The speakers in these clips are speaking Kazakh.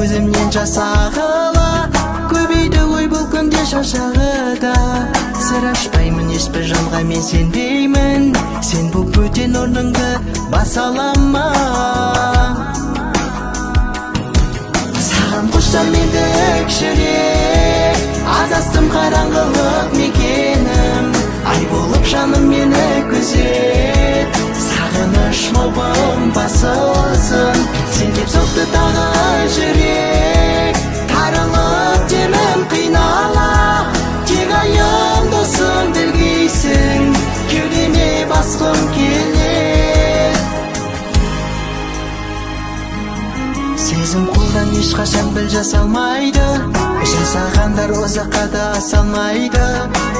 көзімнен жас ағыла, көбейді ой бұл күнде шашағыда. Сыр ашпаймын ешбір жанға мен сенбеймін, сен бұл бөтен орныңды баса алама. Саған құшсам мендік жүрек, адастым қараңғылық мекенім. Ай болып жаным мені күзет, сағыныш мұбым басылсын. Сен деп соқты тағы жүрек, тарылып демім қинала. Тек айым досым білгейсің, кеудеме басқым келер. Сезім қолдан ешқашан біл жасалмайды, жасағандар ұзаққа да асалмайды.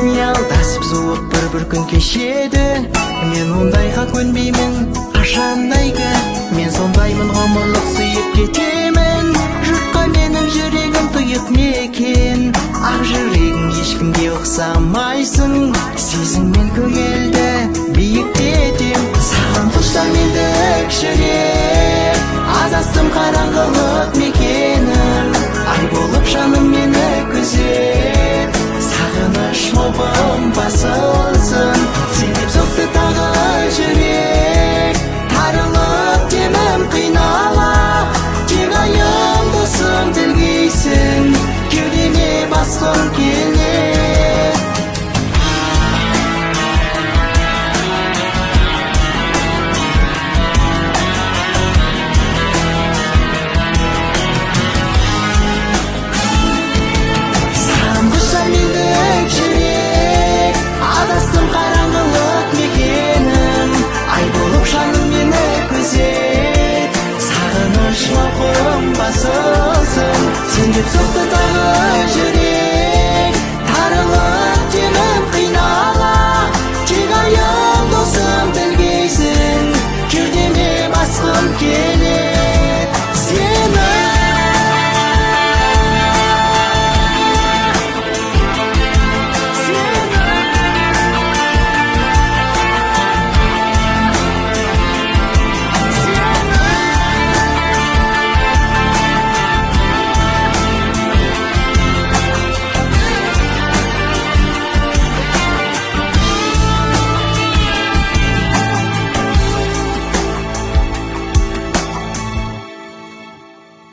Не алдасып зуып бір күн кешеді, мен ондайға көнбеймін қашандайғы. Мен сондаймын ғұмырлық сүйіп кетемін, жұртқа менің жүрегім тұйық мекен. Ақ жүрек